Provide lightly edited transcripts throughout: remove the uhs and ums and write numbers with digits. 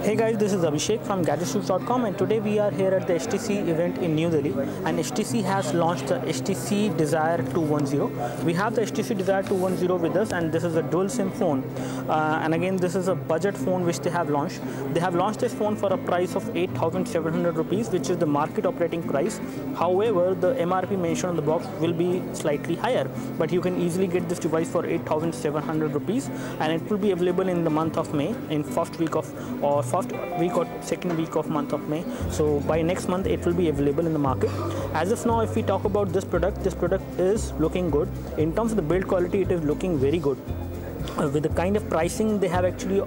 Hey guys, this is Abhishek from gadgetsnews.com, and today we are here at the HTC event in New Delhi, and HTC has launched the HTC Desire 210. We have the HTC Desire 210 with us, and this is a dual SIM phone, and again this is a budget phone which they have launched. They have launched this phone for a price of 8,700 rupees, which is the market operating price. However, the MRP mentioned on the box will be slightly higher, but you can easily get this device for 8,700 rupees, and it will be available in the month of May, in first week or second week of month of May. So by next month it will be available in the market. As of now, if we talk about this product is looking good. In terms of the build quality, it is looking very good. With the kind of pricing they have actually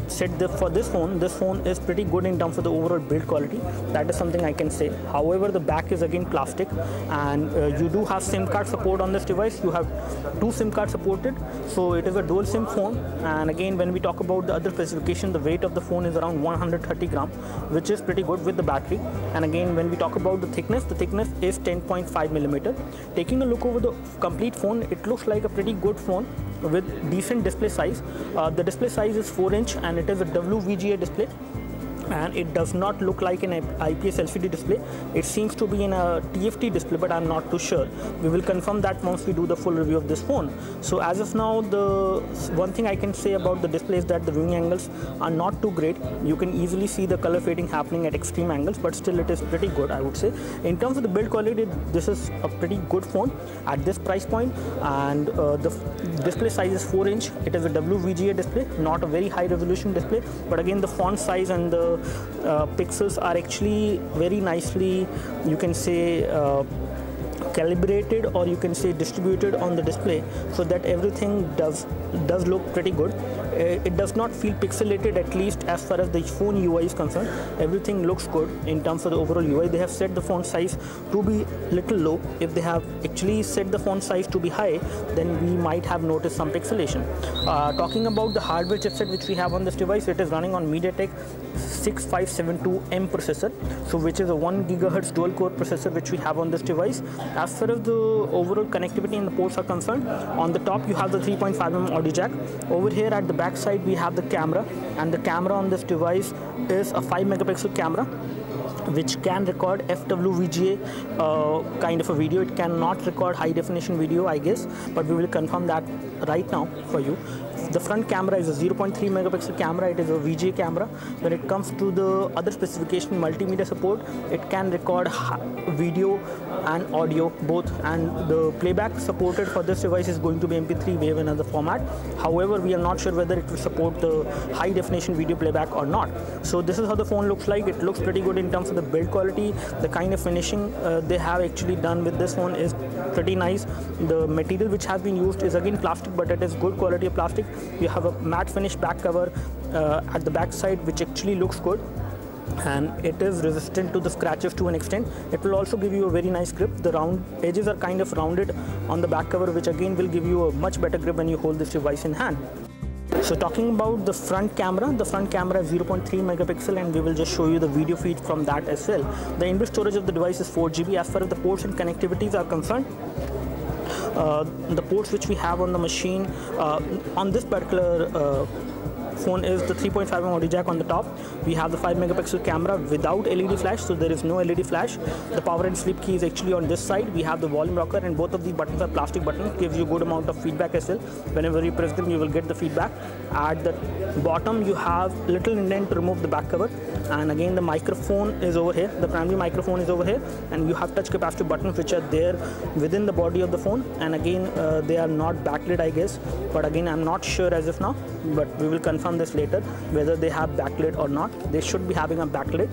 set for this phone is pretty good in terms of the overall build quality. That is something I can say. However, the back is again plastic, and you do have SIM card support on this device. You have 2 SIM cards supported, so it is a dual SIM phone. And again, when we talk about the other specification, the weight of the phone is around 130 gram, which is pretty good with the battery. And again, when we talk about the thickness is 10.5 millimeter. Taking a look over the complete phone, it looks like a pretty good phone with decent display size. The display size is 4-inch, and it is a WVGA display, and it does not look like an IPS LCD display. It seems to be in a TFT display, but I'm not too sure. We will confirm that once we do the full review of this phone. So as of now, the one thing I can say about the display is that the viewing angles are not too great. You can easily see the color fading happening at extreme angles, but still it is pretty good, I would say. In terms of the build quality, this is a pretty good phone at this price point, and the display size is 4-inch. It is a WVGA display, not a very high resolution display, but again the font size and the pixels are actually very nicely, you can say, calibrated, or you can say distributed on the display, so that everything does look pretty good. It does not feel pixelated, at least as far as the phone UI is concerned. Everything looks good in terms of the overall UI. They have set the font size to be little low. If they have actually set the font size to be high, then we might have noticed some pixelation. Talking about the hardware chipset which we have on this device, it is running on MediaTek 6572M processor, so which is a 1 GHz dual core processor which we have on this device. As far as the overall connectivity in the ports are concerned, on the top you have the 3.5mm audio jack. Over here at the back side we have the camera, and the camera on this device is a 5 megapixel camera which can record FWVGA kind of a video. It cannot record high definition video, I guess, but we will confirm that right now for you. The front camera is a 0.3 megapixel camera. It is a VGA camera. When it comes to the other specification, multimedia support, it can record video and audio both, and the playback supported for this device is going to be MP3 wave and other format. However, we are not sure whether it will support the high definition video playback or not. So this is how the phone looks like. It looks pretty good in terms of the build quality. The kind of finishing they have actually done with this phone is pretty nice. The material which has been used is again plastic, but it is good quality of plastic. You have a matte finish back cover at the back side, which actually looks good, and it is resistant to the scratches to an extent. It will also give you a very nice grip. The round edges are kind of rounded on the back cover, which again will give you a much better grip when you hold this device in hand. So talking about the front camera is 0.3 megapixel, and we will just show you the video feed from that as well. The inbuilt storage of the device is 4 GB. As far as the ports and connectivities are concerned, the ports which we have on the machine on this particular phone is the 3.5mm audio jack on the top. We have the 5 megapixel camera without LED flash, so there is no LED flash. The power and sleep key is actually on this side. We have the volume rocker, and both of these buttons are plastic buttons. Gives you a good amount of feedback as well. Whenever you press them, you will get the feedback. At the bottom you have little indent to remove the back cover, and again the microphone is over here. The primary microphone is over here, and you have touch capacitive buttons which are there within the body of the phone. And again they are not backlit, I guess, but again I'm not sure as of now, but we will confirm this later whether they have backlit or not. They should be having a backlit.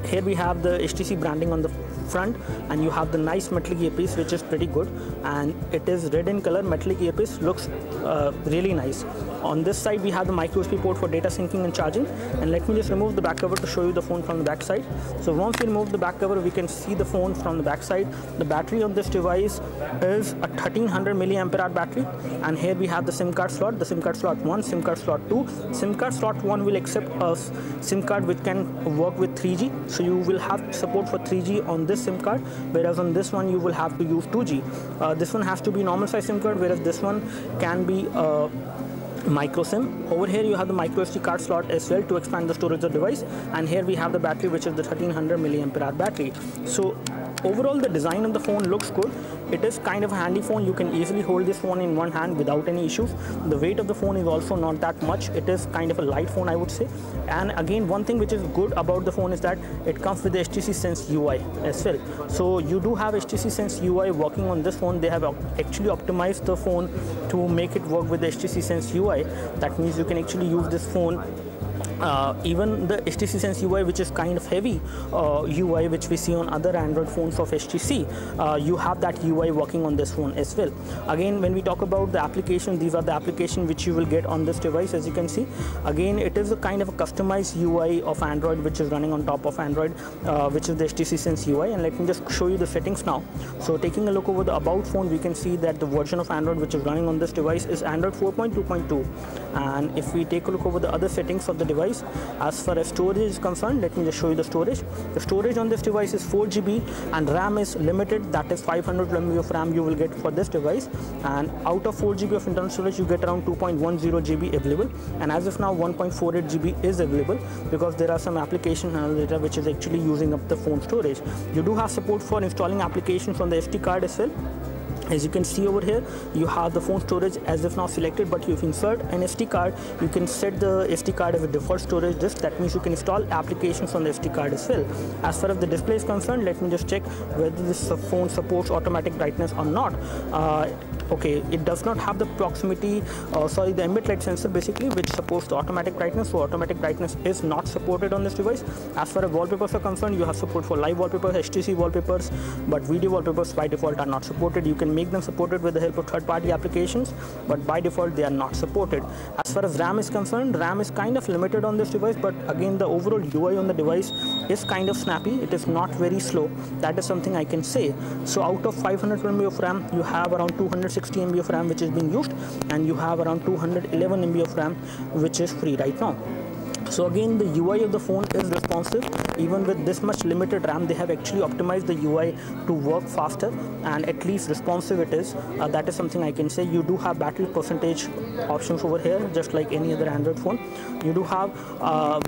Here we have the HTC branding on the front, and you have the nice metallic earpiece which is pretty good, and it is red in color. Metallic earpiece looks really nice. On this side we have the micro USB port for data syncing and charging, and let me just remove the back cover to show you the phone from the back side. So once we remove the back cover, we can see the phone from the back side. The battery on this device is a 1300 milliampere hour battery, and here we have the SIM card slot, the SIM card slot 1, SIM card slot 2. SIM card slot 1 will accept a SIM card which can work with 3G, so you will have support for 3G on this SIM card, whereas on this one you will have to use 2G. This one has to be normal size SIM card, whereas this one can be micro SIM. Over here you have the micro SD card slot as well to expand the storage of the device, and here we have the battery, which is the 1300 mAh battery. So overall the design of the phone looks good. It is kind of a handy phone. You can easily hold this phone in one hand without any issues. The weight of the phone is also not that much. It is kind of a light phone, I would say. And again, one thing which is good about the phone is that it comes with the HTC Sense UI as well. So you do have HTC Sense UI working on this phone. They have actually optimized the phone to make it work with the HTC Sense UI. That means you can actually use this phone even the HTC Sense UI, which is kind of heavy UI, which we see on other Android phones of HTC, you have that UI working on this phone as well. Again, when we talk about the application, these are the applications which you will get on this device. As you can see, again, it is a kind of a customized UI of Android, which is running on top of Android, which is the HTC Sense UI. And let me just show you the settings now. So taking a look over the About phone, we can see that the version of Android which is running on this device is Android 4.2.2. And if we take a look over the other settings of the device, as far as storage is concerned, let me just show you the storage. The storage on this device is 4 GB and RAM is limited, that is 500 MB of RAM you will get for this device. And out of 4 GB of internal storage, you get around 2.10 GB available, and as of now 1.48 GB is available because there are some application data which is actually using up the phone storage. You do have support for installing applications on the SD card as well. As you can see over here, you have the phone storage as of now selected, but if you insert an SD card, you can set the SD card as a default storage disk. That means you can install applications on the SD card as well. As far as the display is concerned, let me just check whether this phone supports automatic brightness or not. Okay, it does not have the the ambient light sensor basically, which supports the automatic brightness. So automatic brightness is not supported on this device. As far as wallpapers are concerned, you have support for live wallpapers, HTC wallpapers, but video wallpapers by default are not supported. You can make them supported with the help of third-party applications, but by default they are not supported. As far as RAM is concerned, RAM is kind of limited on this device, but again the overall UI on the device is kind of snappy. It is not very slow. That is something I can say. So out of 500 MB of RAM, you have around 260 MB of RAM which is being used, and you have around 211 MB of RAM which is free right now. So again, the UI of the phone is responsive. Even with this much limited RAM, they have actually optimized the UI to work faster, and at least responsive it is. That is something I can say. You do have battery percentage options over here, just like any other Android phone. You do have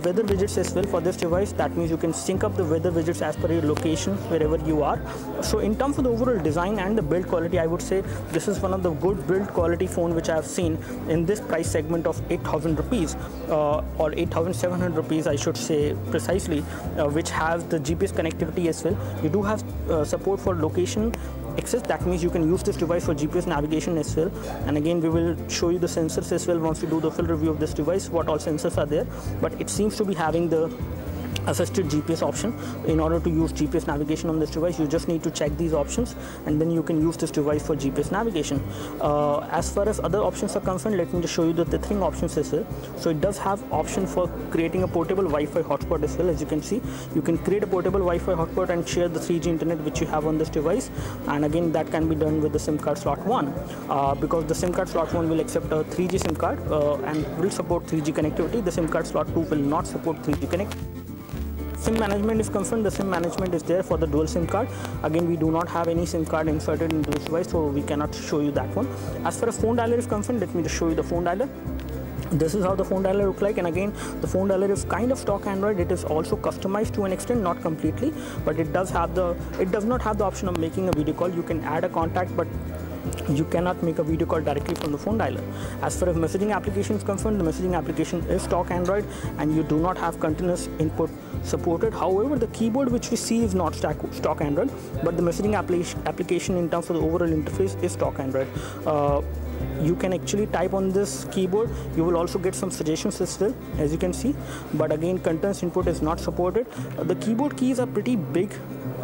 weather widgets as well for this device. That means you can sync up the weather widgets as per your location wherever you are. So in terms of the overall design and the build quality, I would say this is one of the good build quality phone which I have seen in this price segment of 8,000 rupees or 8,700 rupees, I should say precisely, which has the GPS connectivity as well. You do have support for location access. That means you can use this device for GPS navigation as well. And again, we will show you the sensors as well once we do the full review of this device, what all sensors are there. But it seems to be having the assisted GPS option. In order to use GPS navigation on this device, you just need to check these options, and then you can use this device for GPS navigation. As far as other options are concerned, let me just show you the tethering options as well. So it does have option for creating a portable Wi-Fi hotspot as well. As you can see, you can create a portable Wi-Fi hotspot and share the 3G internet which you have on this device, and again that can be done with the SIM card slot 1 because the SIM card slot 1 will accept a 3G SIM card and will support 3G connectivity. The SIM card slot 2 will not support 3G connectivity. SIM management is concerned, the SIM management is there for the dual SIM card. Again, we do not have any SIM card inserted into this device, so we cannot show you that one. As far as phone dialer is concerned, let me just show you the phone dialer. This is how the phone dialer looks like, and again the phone dialer is kind of stock Android. It is also customized to an extent, not completely, but it does not have the option of making a video call. You can add a contact, but you cannot make a video call directly from the phone dialer. As far as messaging application is concerned, the messaging application is stock Android, and you do not have continuous input supported. However, the keyboard which we see is not stock Android, but the messaging application in terms of the overall interface is stock Android. You can actually type on this keyboard. You will also get some suggestions as well, as you can see, but again continuous input is not supported. The keyboard keys are pretty big,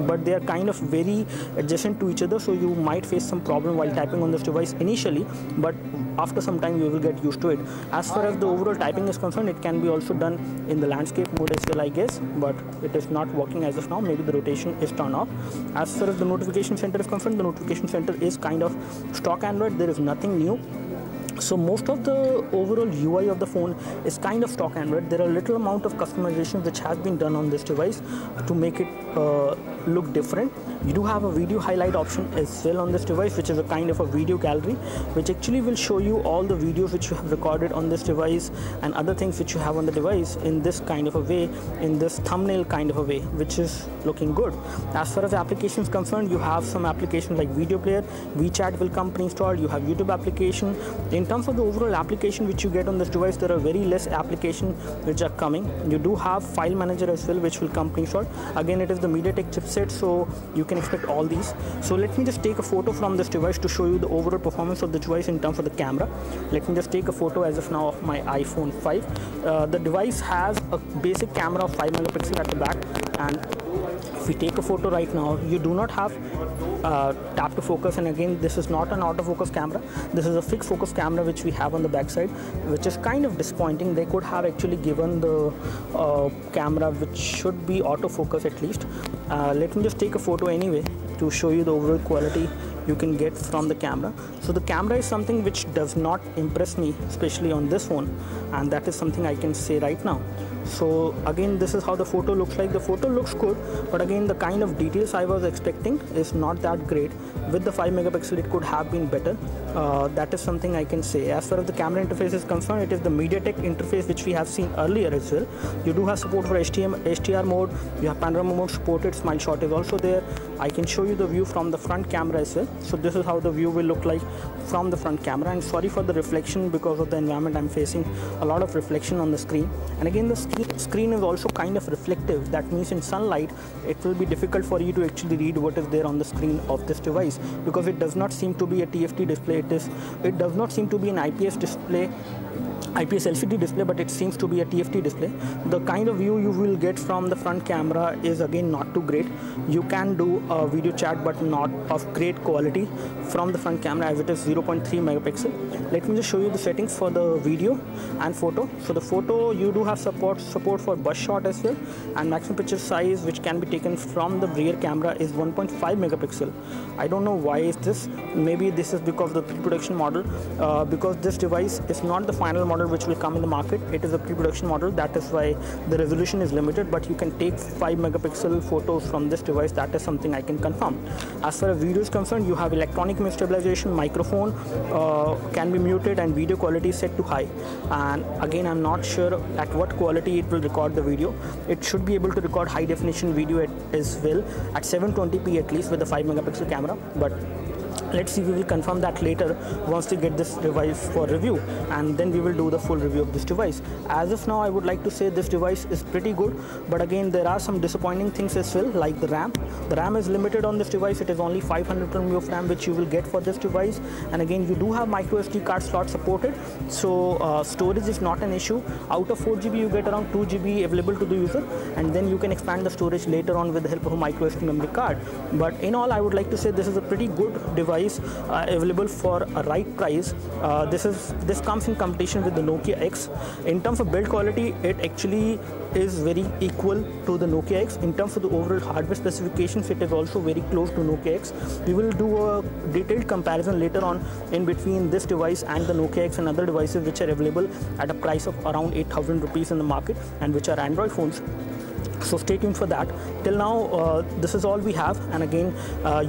but they are kind of very adjacent to each other, so you might face some problem while typing on this device initially, but after some time you will get used to it. As far as the overall typing is concerned, it can be also done in the landscape mode as well, I guess, but it is not working as of now. Maybe the rotation is turned off. As far as the notification center is concerned, the notification center is kind of stock Android. There is nothing new. So most of the overall UI of the phone is kind of stock Android. There are little amount of customization which has been done on this device to make it look different. You do have a video highlight option as well on this device, which is a kind of a video gallery, which actually will show you all the videos which you have recorded on this device and other things which you have on the device in this kind of a way, in this thumbnail kind of a way, which is looking good. As far as applications concerned, you have some applications like video player, WeChat will come pre-installed, you have YouTube application. In terms of the overall application which you get on this device, there are very less applications which are coming. You do have file manager as well, which will come pre-installed. Again, it is the MediaTek chipset, so you can expect all these. So let me just take a photo from this device to show you the overall performance of the device in terms of the camera. Let me just take a photo as of now of my iPhone 5. The device has a basic camera of 5 megapixel at the back, and if we take a photo right now, you do not have tap to focus, and again this is not an autofocus camera. This is a fixed focus camera which we have on the back side, which is kind of disappointing. They could have actually given the camera which should be autofocus at least. Let me just take a photo anyway to show you the overall quality you can get from the camera. So the camera is something which does not impress me, especially on this phone, and that is something I can say right now. So again, this is how the photo looks like. The photo looks good, but again the kind of details I was expecting is not that great. With the 5 megapixel it could have been better. That is something I can say. As far as the camera interface is concerned, it is the MediaTek interface which we have seen earlier as well. You do have support for HDR mode, you have panorama mode supported, smile shot is also there. I can show you the view from the front camera as well. So this is how the view will look like from the front camera, and sorry for the reflection because of the environment. I'm facing a lot of reflection on the screen, and again the screen is also kind of reflective. That means in sunlight it will be difficult for you to actually read what is there on the screen of this device, because it does not seem to be a TFT display. It does not seem to be an IPS display, IPS LCD display, but it seems to be a TFT display. The kind of view you will get from the front camera is again not too great. You can do a video chat, but not of great quality from the front camera, as it is 0.3 megapixel. Let me just show you the settings for the video and photo. So the photo, you do have support for bus shot as well, and maximum picture size which can be taken from the rear camera is 1.5 megapixel. I don't know why is this. Maybe this is because of the pre-production model, because this device is not the final model which will come in the market. It is a pre-production model, that is why the resolution is limited, but you can take 5 megapixel photos from this device. That is something I can confirm. As far as video is concerned, you have electronic image stabilization, microphone can be muted, and video quality is set to high. And again, I'm not sure at what quality it will record the video. It should be able to record high definition video as well at 720p at least with the 5 megapixel camera, but let's see, we will confirm that later once we get this device for review, and then we will do the full review of this device. As of now, I would like to say this device is pretty good, but again there are some disappointing things as well, like the RAM. The RAM is limited on this device. It is only 500 MB of RAM which you will get for this device, and again you do have micro SD card slot supported, so storage is not an issue. Out of 4 GB you get around 2 GB available to the user, and then you can expand the storage later on with the help of a micro SD memory card. But in all, I would like to say this is a pretty good device, available for a right price. This comes in competition with the Nokia X. In terms of build quality, it actually is very equal to the Nokia X. In terms of the overall hardware specifications, it is also very close to Nokia X. We will do a detailed comparison later on in between this device and the Nokia X and other devices which are available at a price of around 8,000 rupees in the market and which are Android phones. So stay tuned for that. Till now, this is all we have, and again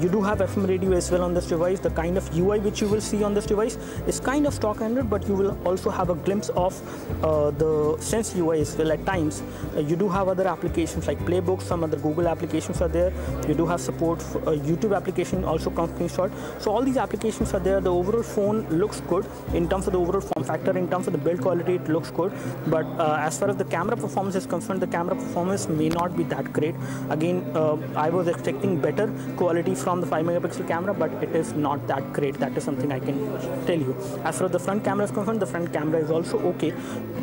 you do have FM radio as well on this device. The kind of UI which you will see on this device is kind of stock Android, but you will also have a glimpse of the Sense UI as well at times. You do have other applications like Playbook, some other Google applications are there. You do have support for YouTube application also comes installed. So all these applications are there. The overall phone looks good in terms of the overall form factor. In terms of the build quality, it looks good, but as far as the camera performance is concerned, the camera performance may not be that great. Again, I was expecting better quality from the 5 megapixel camera, but it is not that great. That is something I can tell you. As far as the front camera is concerned, the front camera is also okay,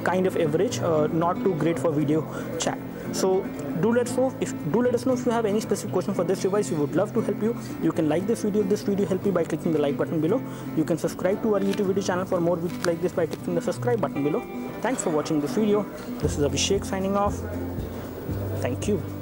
kind of average, not too great for video chat. So do let us know if you have any specific question for this device. We would love to help you. You can like this video if this video helped you by clicking the like button below. You can subscribe to our YouTube video channel for more videos like this by clicking the subscribe button below. Thanks for watching this video. This is Abhishek signing off. Thank you.